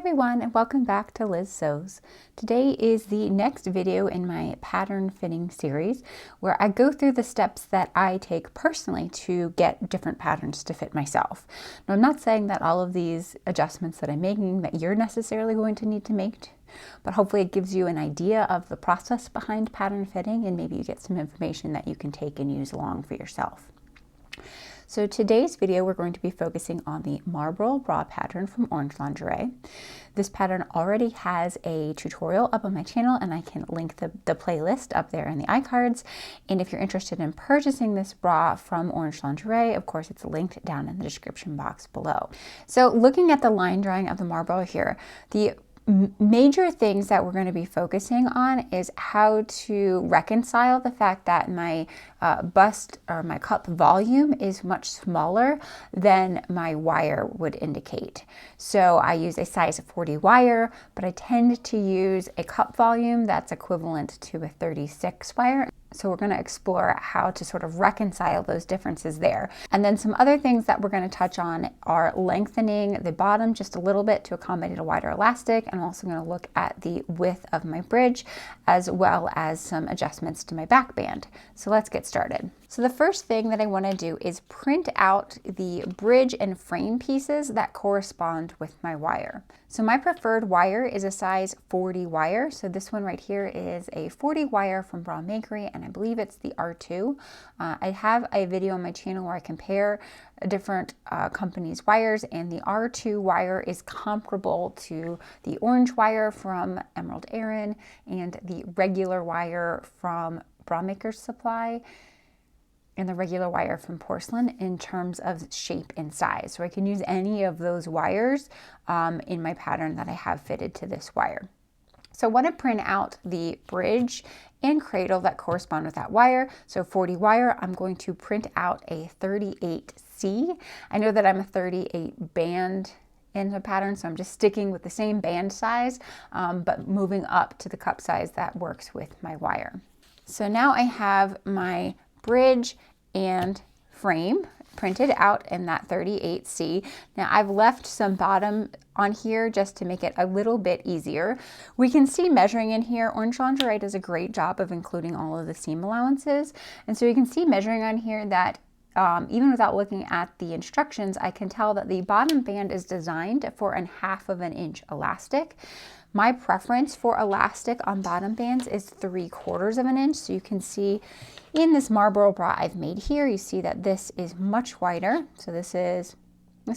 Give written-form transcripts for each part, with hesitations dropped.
everyone, and welcome back to Liz Sews. Today is the next video in my pattern fitting series where I go through the steps that I take personally to get different patterns to fit myself. Now, I'm not saying that all of these adjustments that I'm making that you're necessarily going to need to make, but hopefully it gives you an idea of the process behind pattern fitting, and maybe you get some information that you can take and use along for yourself. So today's video, we're going to be focusing on the Marlborough bra pattern from Orange Lingerie. This pattern already has a tutorial up on my channel, and I can link the playlist up there in the iCards. And if you're interested in purchasing this bra from Orange Lingerie, of course, it's linked down in the description box below. So looking at the line drawing of the Marlborough here, the major things that we're going to be focusing on is how to reconcile the fact that my bust or my cup volume is much smaller than my wire would indicate. So I use a size 40 wire, but I tend to use a cup volume that's equivalent to a 36 wire. So we're going to explore how to sort of reconcile those differences there. And then some other things that we're going to touch on are lengthening the bottom just a little bit to accommodate a wider elastic. And I'm also going to look at the width of my bridge as well as some adjustments to my back band. So let's get started. So the first thing that I want to do is print out the bridge and frame pieces that correspond with my wire. So my preferred wire is a size 40 wire. So this one right here is a 40 wire from Bra Makery, and I believe it's the R2. I have a video on my channel where I compare different companies' wires, and the R2 wire is comparable to the orange wire from Emerald Erin and the regular wire from Bra Maker's Supply and the regular wire from Porcelain in terms of shape and size. So I can use any of those wires in my pattern that I have fitted to this wire. So I want to print out the bridge and cradle that correspond with that wire. So 40 wire, I'm going to print out a 38C. I know that I'm a 38 band in the pattern, so I'm just sticking with the same band size, but moving up to the cup size that works with my wire. So now I have my bridge and frame printed out in that 38C. Now I've left some bottom on here just to make it a little bit easier. We can see measuring in here. Orange Lingerie does a great job of including all of the seam allowances. And so you can see measuring on here that even without looking at the instructions, I can tell that the bottom band is designed for a 1/2 inch elastic. My preference for elastic on bottom bands is 3/4 inch. So you can see in this Marlborough bra I've made here, you see that this is much wider. So this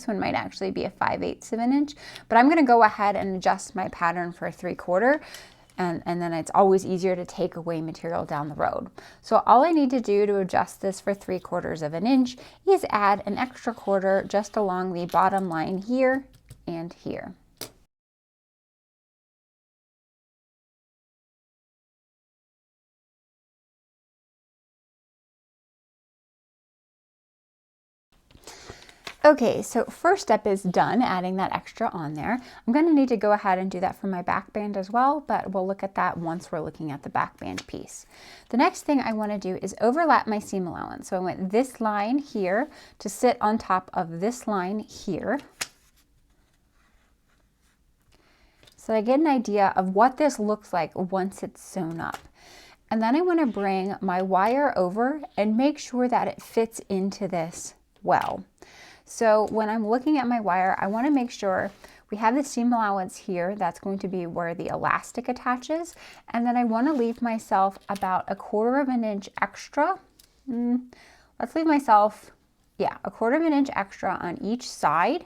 one might actually be a 5/8 inch, but I'm going to go ahead and adjust my pattern for a 3/4. And then it's always easier to take away material down the road. So all I need to do to adjust this for 3/4 inch is add an extra quarter just along the bottom line here and here. Okay, so first step is done, adding that extra on there. I'm going to need to go ahead and do that for my back band as well, but we'll look at that once we're looking at the back band piece. The next thing I want to do is overlap my seam allowance. So I want this line here to sit on top of this line here. So I get an idea of what this looks like once it's sewn up. And then I want to bring my wire over and make sure that it fits into this well. So when I'm looking at my wire, I want to make sure we have the seam allowance here. That's going to be where the elastic attaches. And then I want to leave myself about a 1/4 inch extra. Let's leave myself, a 1/4 inch extra on each side.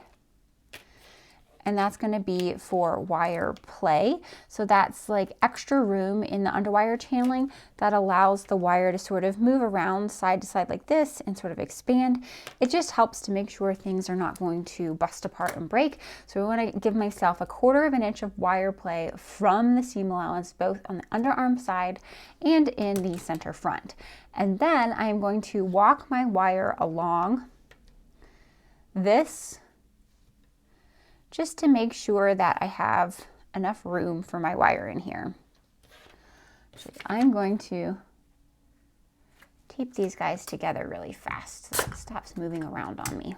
And that's going to be for wire play. So that's like extra room in the underwire channeling that allows the wire to sort of move around side to side like this and sort of expand. It just helps to make sure things are not going to bust apart and break. So I want to give myself a 1/4 inch of wire play from the seam allowance, both on the underarm side and in the center front. And then I'm going to walk my wire along this just to make sure that I have enough room for my wire in here. So I'm going to tape these guys together really fast so it stops moving around on me.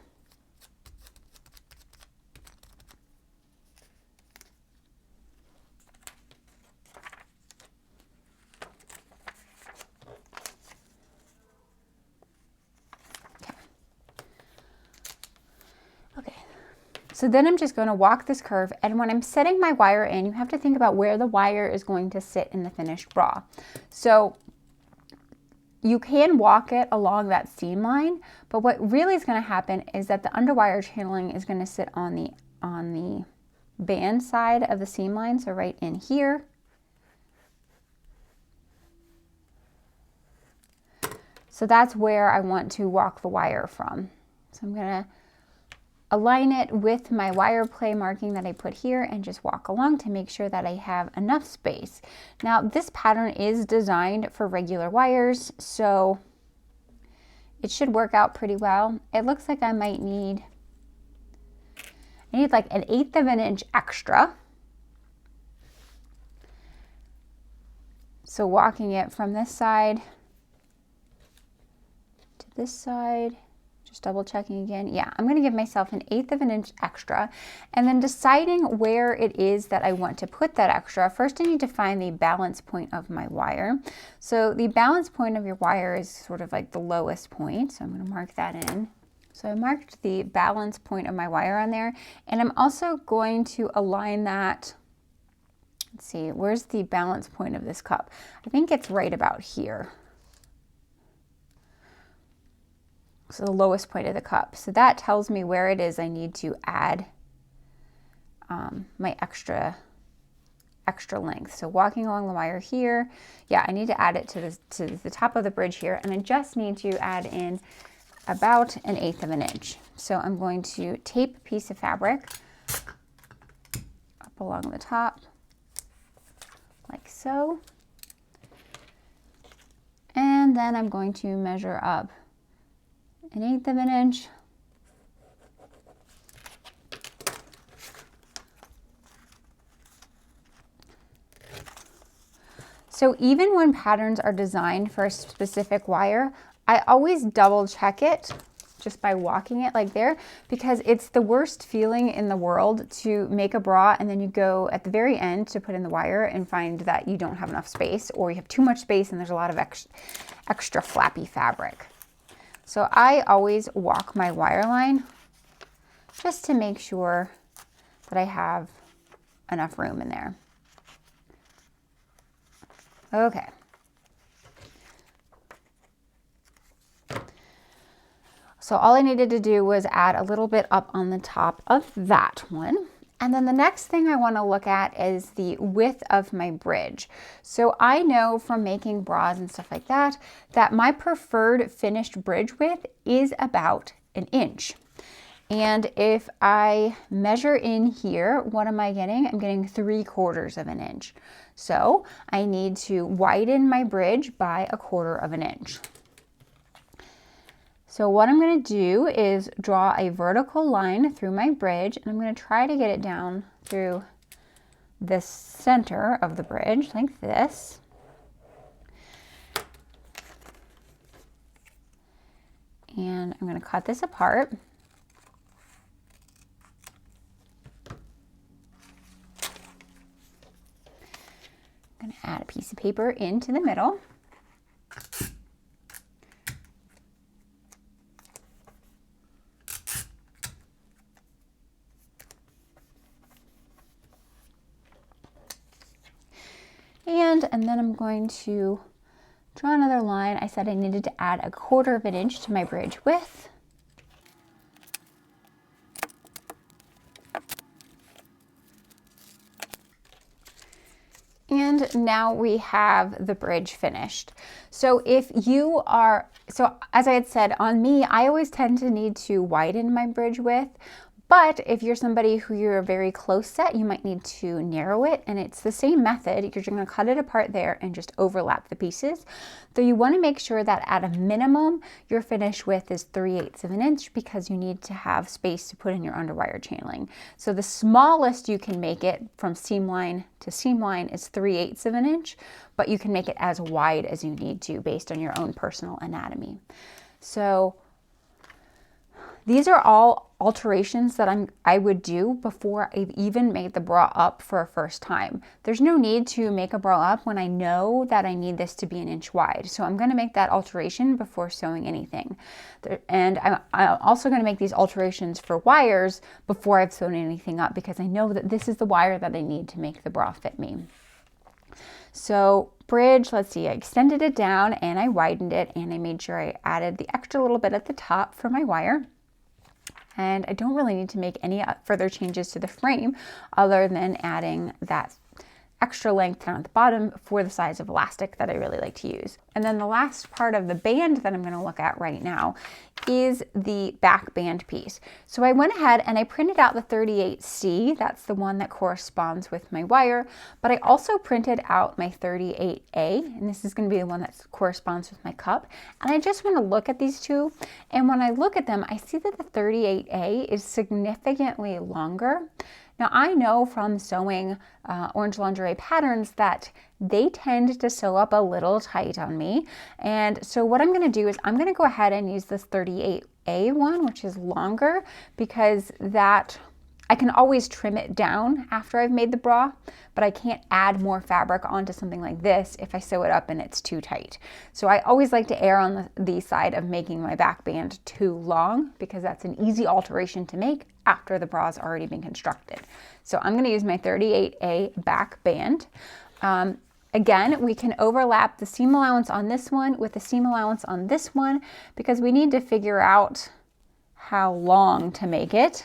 So then I'm just going to walk this curve, and when I'm setting my wire in, you have to think about where the wire is going to sit in the finished bra. So you can walk it along that seam line, but what really is going to happen is that the underwire channeling is going to sit on the band side of the seam line, so right in here. So that's where I want to walk the wire from. So I'm going to align it with my wire play marking that I put here and just walk along to make sure that I have enough space. Now this pattern is designed for regular wires, so it should work out pretty well. It looks like I might need, like 1/8 of an inch extra. So walking it from this side to this side, just double checking again. Yeah, I'm going to give myself 1/8 of an inch extra, and then deciding where it is that I want to put that extra. First, I need to find the balance point of my wire. So the balance point of your wire is sort of like the lowest point. So I'm going to mark that in. So I marked the balance point of my wire on there, and I'm also going to align that. Let's see, where's the balance point of this cup? I think it's right about here. So the lowest point of the cup. So that tells me where it is I need to add my extra length. So walking along the wire here, yeah, I need to add it to the top of the bridge here, and I just need to add in about 1/8 of an inch. So I'm going to tape a piece of fabric up along the top, like so. And then I'm going to measure up 1/8 of an inch. So even when patterns are designed for a specific wire, I always double check it just by walking it like there, because it's the worst feeling in the world to make a bra and then you go at the very end to put in the wire and find that you don't have enough space, or you have too much space and there's a lot of extra flappy fabric. So I always walk my wire line just to make sure that I have enough room in there. Okay. So all I needed to do was add a little bit up on the top of that one. And then the next thing I want to look at is the width of my bridge. So I know from making bras and stuff like that, that my preferred finished bridge width is about 1 inch. And if I measure in here, what am I getting? I'm getting 3/4 of an inch. So I need to widen my bridge by 1/4 of an inch. So what I'm going to do is draw a vertical line through my bridge, and I'm going to try to get it down through the center of the bridge like this. And I'm going to cut this apart. I'm going to add a piece of paper into the middle. And then I'm going to draw another line. I said I needed to add 1/4 of an inch to my bridge width. And now we have the bridge finished. So if you are, so as I had said, on me, I always tend to need to widen my bridge width. But if you're somebody who you're a very close set, you might need to narrow it, and it's the same method. You're going to cut it apart there and just overlap the pieces. So you want to make sure that at a minimum, your finish width is 3/8 of an inch, because you need to have space to put in your underwire channeling. So the smallest you can make it from seam line to seam line is 3/8 of an inch, but you can make it as wide as you need to based on your own personal anatomy. So These are all alterations that I would do before I've even made the bra up for a first time. There's no need to make a bra up when I know that I need this to be 1 inch wide. So I'm going to make that alteration before sewing anything. And I'm also going to make these alterations for wires before I've sewn anything up, because I know that this is the wire that I need to make the bra fit me. So bridge, let's see, I extended it down and I widened it, and I made sure I added the extra little bit at the top for my wire. And I don't really need to make any further changes to the frame other than adding that extra length down at the bottom for the size of elastic that I really like to use. And then the last part of the band that I'm going to look at right now is the back band piece. So I went ahead and I printed out the 38C, that's the one that corresponds with my wire, but I also printed out my 38A, and this is going to be the one that corresponds with my cup. And I just want to look at these two, and when I look at them, I see that the 38A is significantly longer. Now I know from sewing orange lingerie patterns that they tend to sew up a little tight on me. And so what I'm going to do is I'm going to go ahead and use this 38A one, which is longer, because that I can always trim it down after I've made the bra, but I can't add more fabric onto something like this if I sew it up and it's too tight. So I always like to err on the side of making my back band too long, because that's an easy alteration to make after the bra's already been constructed. So I'm going to use my 38A back band. Again, we can overlap the seam allowance on this one with the seam allowance on this one, because we need to figure out how long to make it.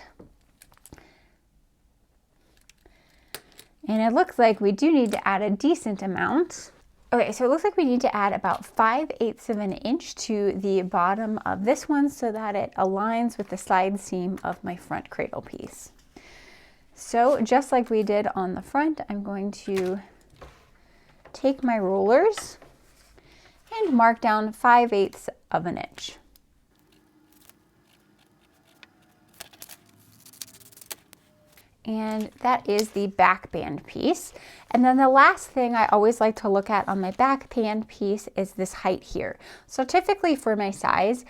And it looks like we do need to add a decent amount. Okay, so it looks like we need to add about 5/8 of an inch to the bottom of this one so that it aligns with the side seam of my front cradle piece. So just like we did on the front, I'm going to take my rulers and mark down 5/8 of an inch. And that is the back band piece. And then the last thing I always like to look at on my back band piece is this height here. So typically for my size,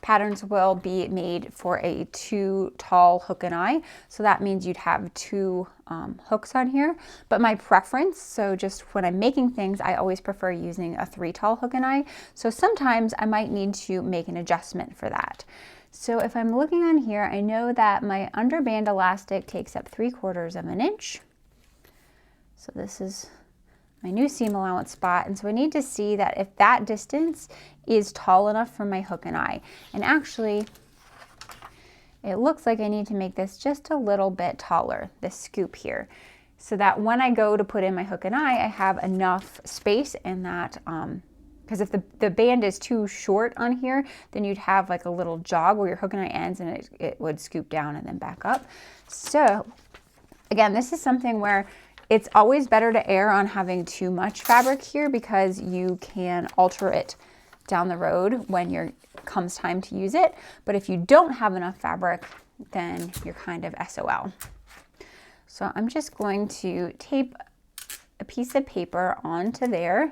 patterns will be made for a 2 tall hook and eye. So that means you'd have 2 hooks on here. But my preference, so just when I'm making things, I always prefer using a 3 tall hook and eye. So sometimes I might need to make an adjustment for that. So if I'm looking on here, I know that my underband elastic takes up 3/4 of an inch. So this is my new seam allowance spot. And so I need to see that if that distance is tall enough for my hook and eye. And actually, it looks like I need to make this just a little bit taller, this scoop here, so that when I go to put in my hook and eye, I have enough space in that, because if the band is too short on here, then you'd have like a little jog where your hook and eye ends, and it would scoop down and then back up. So again, this is something where it's always better to err on having too much fabric here, because you can alter it down the road when comes time to use it. But if you don't have enough fabric, then you're kind of SOL. So I'm just going to tape a piece of paper onto there.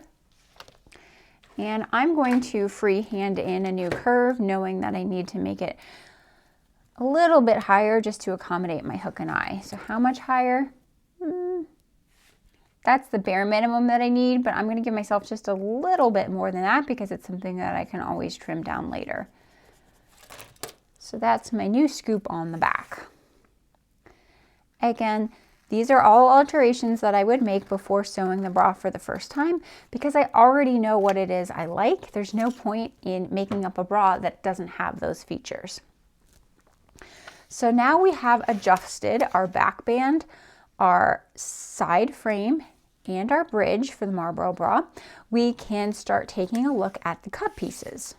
And I'm going to freehand in a new curve, knowing that I need to make it a little bit higher just to accommodate my hook and eye. So how much higher? That's the bare minimum that I need, but I'm going to give myself just a little bit more than that, because it's something that I can always trim down later. So that's my new scoop on the back. Again, these are all alterations that I would make before sewing the bra for the first time, because I already know what it is I like. There's no point in making up a bra that doesn't have those features. So now we have adjusted our back band, our side frame, and our bridge for the Marlborough bra. We can start taking a look at the cut pieces.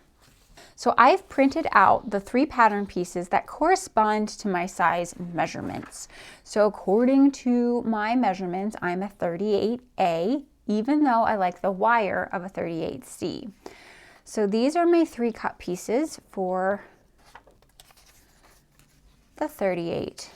So I've printed out the 3 pattern pieces that correspond to my size measurements. So according to my measurements, I'm a 38A, even though I like the wire of a 38C. So these are my 3 cut pieces for the 38A.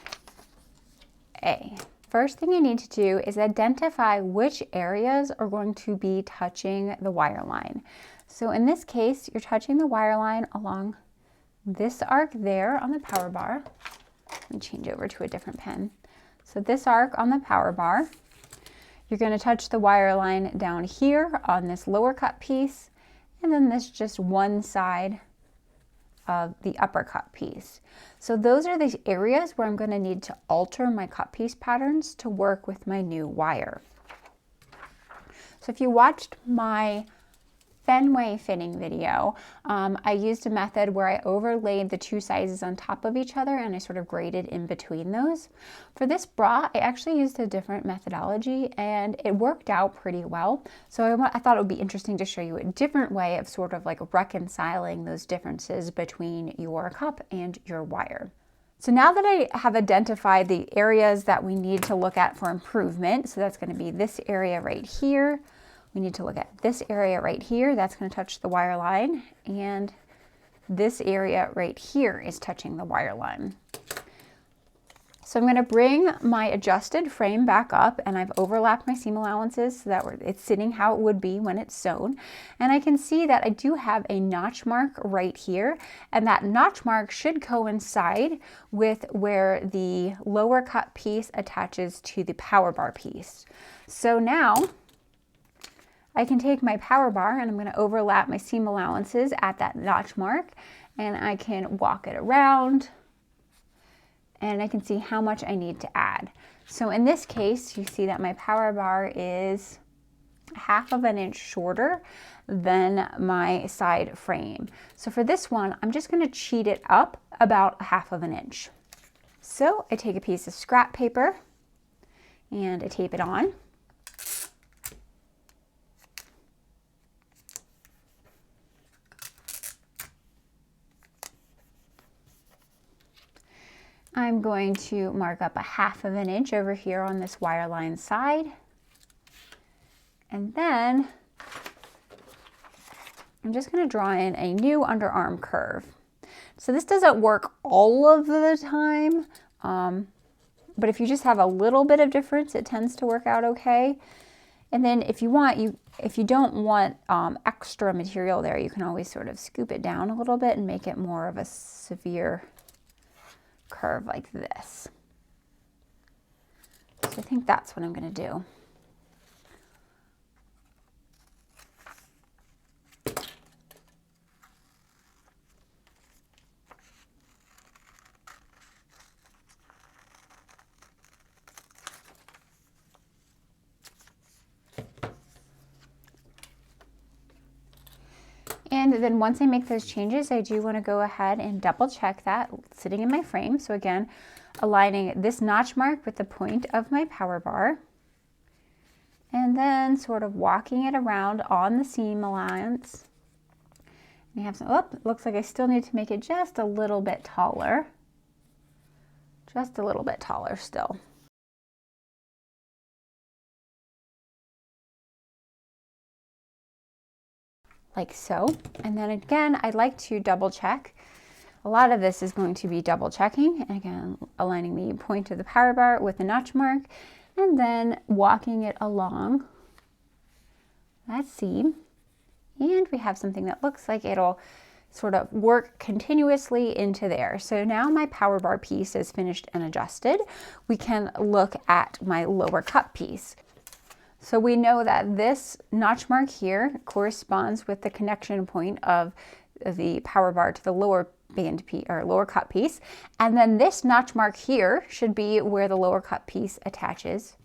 First thing I need to do is identify which areas are going to be touching the wire line. So in this case, you're touching the wire line along this arc there on the power bar. Let me change over to a different pen. So this arc on the power bar, you're going to touch the wire line down here on this lower cut piece, and then this just one side of the upper cut piece. So those are the areas where I'm going to need to alter my cut piece patterns to work with my new wire. So if you watched my Fenway fitting video, I used a method where I overlaid the two sizes on top of each other and I sort of graded in between those. For this bra, I actually used a different methodology and it worked out pretty well. So I thought it would be interesting to show you a different way of sort of like reconciling those differences between your cup and your wire. So now that I have identified the areas that we need to look at for improvement, so that's going to be this area right here. We need to look at this area right here. That's going to touch the wire line. And this area right here is touching the wire line. So I'm going to bring my adjusted frame back up, and I've overlapped my seam allowances so that it's sitting how it would be when it's sewn. And I can see that I do have a notch mark right here, and that notch mark should coincide with where the lower cut piece attaches to the power bar piece. So now I can take my power bar and I'm going to overlap my seam allowances at that notch mark, and I can walk it around and I can see how much I need to add. So in this case, you see that my power bar is 1/2 inch shorter than my side frame. So for this one, I'm just going to cheat it up about 1/2 inch. So I take a piece of scrap paper and I tape it on. I'm going to mark up 1/2 inch over here on this wire line side. And then I'm just going to draw in a new underarm curve. So this doesn't work all of the time, but if you just have a little bit of difference, it tends to work out okay. And then if you don't want extra material there, you can always sort of scoop it down a little bit and make it more of a severe curve like this. So I think that's what I'm going to do. And then once I make those changes, I do want to go ahead and double check that sitting in my frame. So again, aligning this notch mark with the point of my power bar, and then sort of walking it around on the seam allowance. And you have some, oh, it looks like I still need to make it just a little bit taller. Just a little bit taller still. Like so. And then again, I'd like to double check. A lot of this is going to be double checking. And again, aligning the point of the power bar with the notch mark, and then walking it along that seam. And we have something that looks like it'll sort of work continuously into there. So now my power bar piece is finished and adjusted. We can look at my lower cut piece. So we know that this notch mark here corresponds with the connection point of the power bar to the lower band piece or lower cut piece. And then this notch mark here should be where the lower cut piece attaches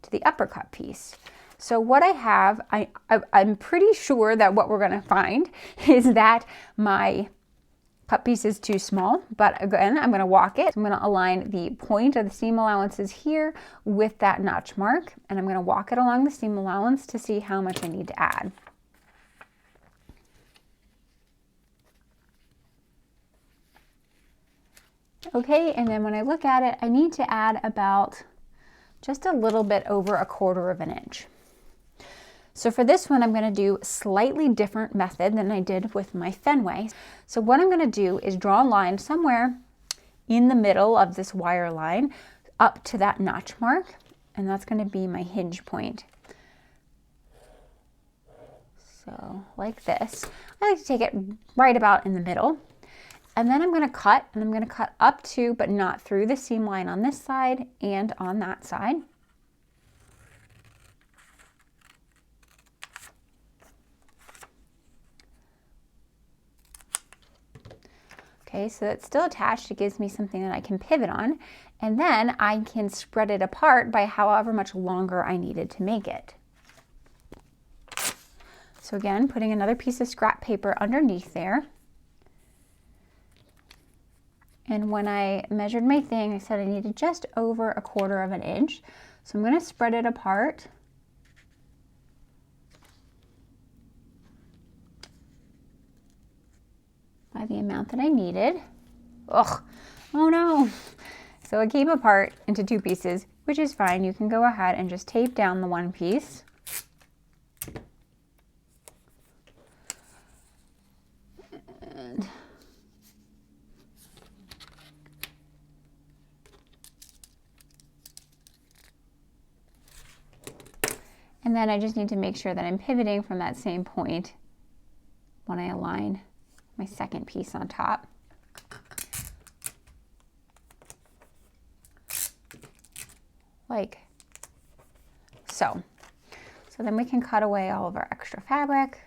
to the upper cut piece. So what I have, I'm pretty sure that what we're going to find is that my cut piece is too small, but again, I'm going to walk it. I'm going to align the point of the seam allowances here with that notch mark, and I'm going to walk it along the seam allowance to see how much I need to add. Okay, and then when I look at it, I need to add about just a little bit over 1/4 inch. So for this one, I'm going to do a slightly different method than I did with my Fenway. So what I'm going to do is draw a line somewhere in the middle of this wire line up to that notch mark, and that's going to be my hinge point. So like this. I like to take it right about in the middle. And then I'm going to cut, and I'm going to cut up to, but not through the seam line on this side and on that side. Okay, so it's still attached. It gives me something that I can pivot on, and then I can spread it apart by however much longer I needed to make it. So again, putting another piece of scrap paper underneath there. And when I measured my thing, I said I needed just over 1/4 of an inch. So I'm going to spread it apart. By the amount that I needed. Ugh, oh no. So it came apart into 2 pieces, which is fine. You can go ahead and just tape down the one piece. And then I just need to make sure that I'm pivoting from that same point when I align my second piece on top. Like so. So then we can cut away all of our extra fabric.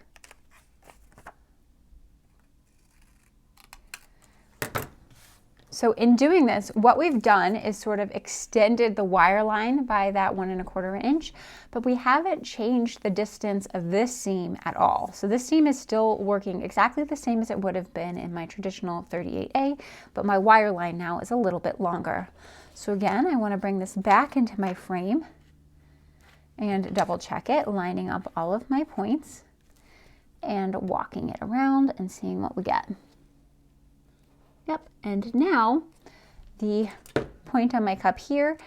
So in doing this, what we've done is sort of extended the wire line by that 1 1/4 inch, but we haven't changed the distance of this seam at all. So this seam is still working exactly the same as it would have been in my traditional 38A, but my wire line now is a little bit longer. So again, I want to bring this back into my frame and double check it, lining up all of my points and walking it around and seeing what we get. Yep, and now the point on my cup here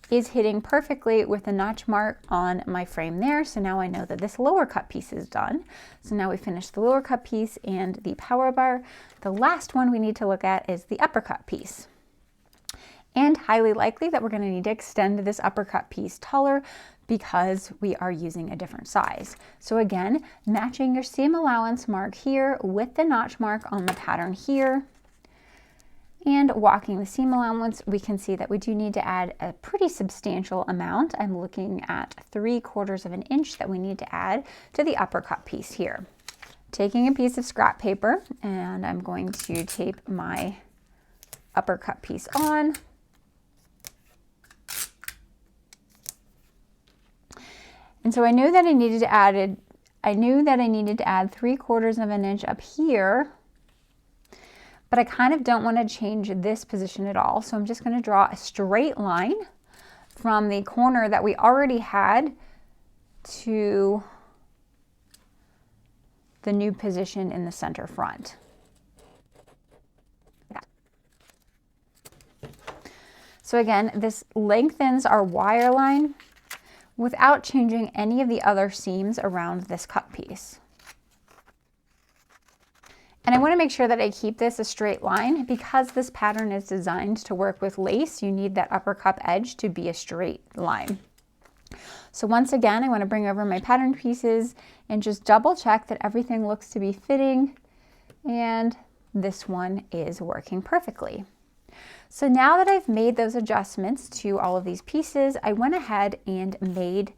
is hitting perfectly with the notch mark on my frame there. So now I know that this lower cup piece is done. So now we finished the lower cup piece and the power bar. The last one we need to look at is the upper cup piece. And highly likely that we're going to need to extend this upper cup piece taller because we are using a different size. So again, matching your seam allowance mark here with the notch mark on the pattern here. And walking the seam allowance, we can see that we do need to add a pretty substantial amount. I'm looking at 3/4 of an inch that we need to add to the upper cup piece here. Taking a piece of scrap paper, and I'm going to tape my upper cup piece on. And so I knew that I needed to add 3/4 of an inch up here. But I kind of don't want to change this position at all. So I'm just going to draw a straight line from the corner that we already had to the new position in the center front. So again, this lengthens our wire line without changing any of the other seams around this cup piece. And I want to make sure that I keep this a straight line because this pattern is designed to work with lace. You need that upper cup edge to be a straight line. So once again, I want to bring over my pattern pieces and just double check that everything looks to be fitting. And this one is working perfectly. So now that I've made those adjustments to all of these pieces, I went ahead and made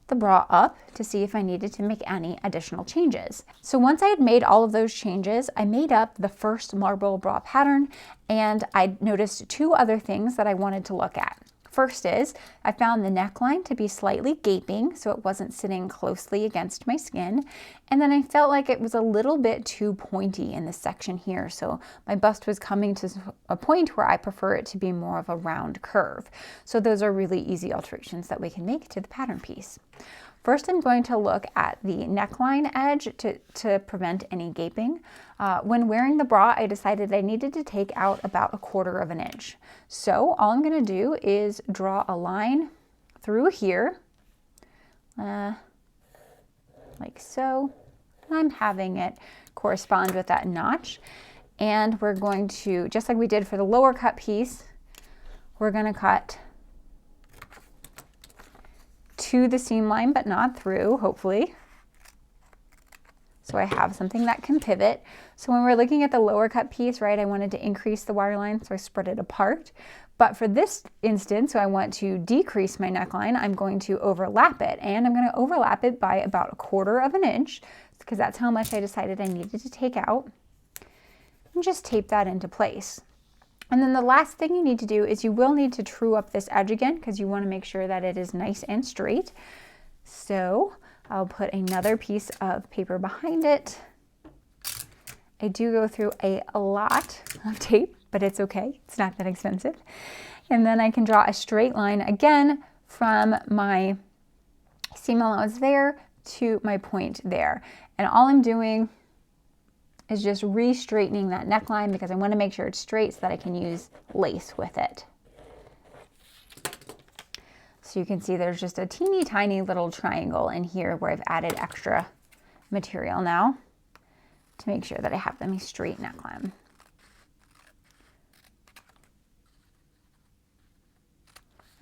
the bra up to see if I needed to make any additional changes. So once I had made all of those changes, I made up the first Marlborough bra pattern, and I noticed 2 other things that I wanted to look at. First is, I found the neckline to be slightly gaping, so it wasn't sitting closely against my skin. And then I felt like it was a little bit too pointy in this section here. So my bust was coming to a point where I prefer it to be more of a round curve. So those are really easy alterations that we can make to the pattern piece. First, I'm going to look at the neckline edge to prevent any gaping. When wearing the bra, I decided I needed to take out about 1/4 of an inch. So all I'm going to do is draw a line through here, like so. I'm having it correspond with that notch. And we're going to, just like we did for the lower cut piece, we're going to cut to the seam line, but not through, hopefully. so I have something that can pivot. So when we're looking at the lower cut piece, right, I wanted to increase the wire line, so I spread it apart. But for this instance, so I want to decrease my neckline, I'm going to overlap it, and I'm going to overlap it by about 1/4 of an inch, because that's how much I decided I needed to take out, and just tape that into place. And then the last thing you need to do is you will need to true up this edge again, because you want to make sure that it is nice and straight. So I'll put another piece of paper behind it. I do go through a lot of tape, but it's okay. It's not that expensive. And then I can draw a straight line again from my seam allowance there to my point there. And all I'm doing is just re-straightening that neckline, because I want to make sure it's straight so that I can use lace with it. So you can see there's just a teeny tiny little triangle in here where I've added extra material now to make sure that I have them a straight neckline.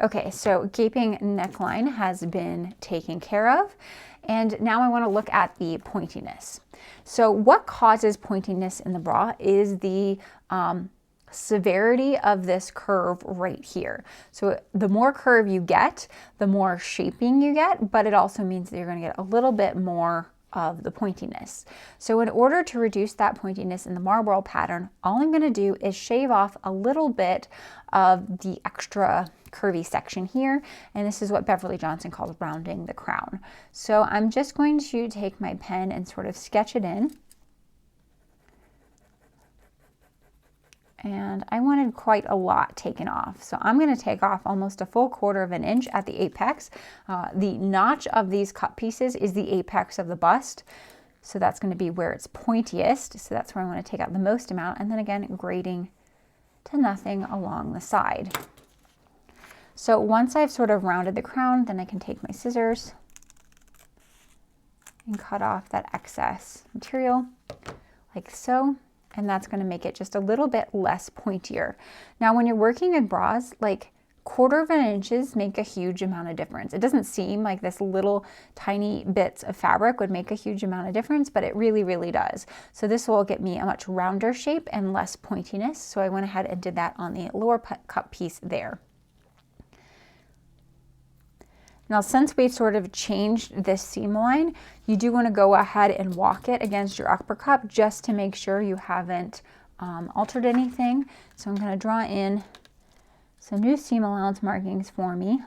Okay, so gaping neckline has been taken care of. And now I want to look at the pointiness. So what causes pointiness in the bra is the severity of this curve right here. So the more curve you get, the more shaping you get, but it also means that you're going to get a little bit more of the pointiness. So in order to reduce that pointiness in the Marlborough pattern, all I'm going to do is shave off a little bit of the extra curvy section here, and this is what Beverly Johnson calls rounding the crown. So I'm just going to take my pen and sort of sketch it in. And I wanted quite a lot taken off. So I'm going to take off almost a full 1/4 of an inch at the apex. The notch of these cut pieces is the apex of the bust. So that's going to be where it's pointiest. So that's where I want to take out the most amount. And then again, grading to nothing along the side. So once I've sort of rounded the crown, then I can take my scissors and cut off that excess material like so. And that's going to make it just a little bit less pointier. Now, when you're working in bras, like 1/4 of an inches make a huge amount of difference. It doesn't seem like this little tiny bits of fabric would make a huge amount of difference, but it really, really does. So this will get me a much rounder shape and less pointiness. So I went ahead and did that on the lower cut piece there. Now, since we've sort of changed this seam line, you do want to go ahead and walk it against your upper cup just to make sure you haven't altered anything. So I'm going to draw in some new seam allowance markings for me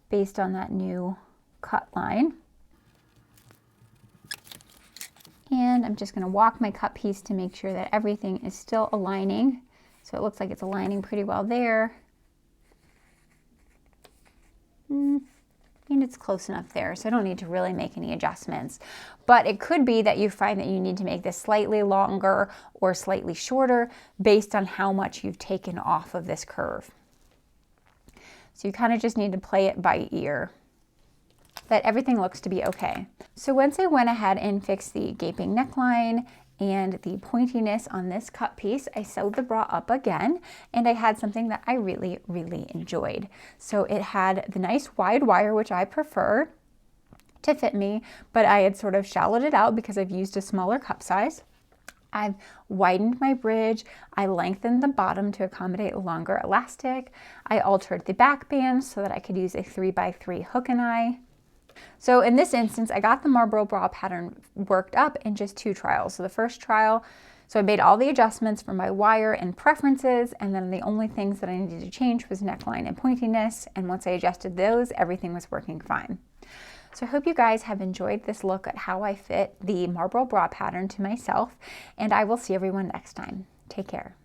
based on that new cut line. And I'm just going to walk my cut piece to make sure that everything is still aligning. So it looks like it's aligning pretty well there. And it's close enough there, so I don't need to really make any adjustments. But it could be that you find that you need to make this slightly longer or slightly shorter based on how much you've taken off of this curve. So you kind of just need to play it by ear. But everything looks to be okay. So once I went ahead and fixed the gaping neckline and the pointiness on this cut piece, I sewed the bra up again, and I had something that I really, really enjoyed. So it had the nice wide wire, which I prefer to fit me, but I had sort of shallowed it out because I've used a smaller cup size. I've widened my bridge. I lengthened the bottom to accommodate a longer elastic. I altered the back band so that I could use a 3x3 hook and eye. So in this instance, I got the Marlborough bra pattern worked up in just 2 trials. So the first trial, so I made all the adjustments for my wire and preferences, and then the only things that I needed to change was neckline and pointiness. And once I adjusted those, everything was working fine. So I hope you guys have enjoyed this look at how I fit the Marlborough bra pattern to myself, and I will see everyone next time. Take care.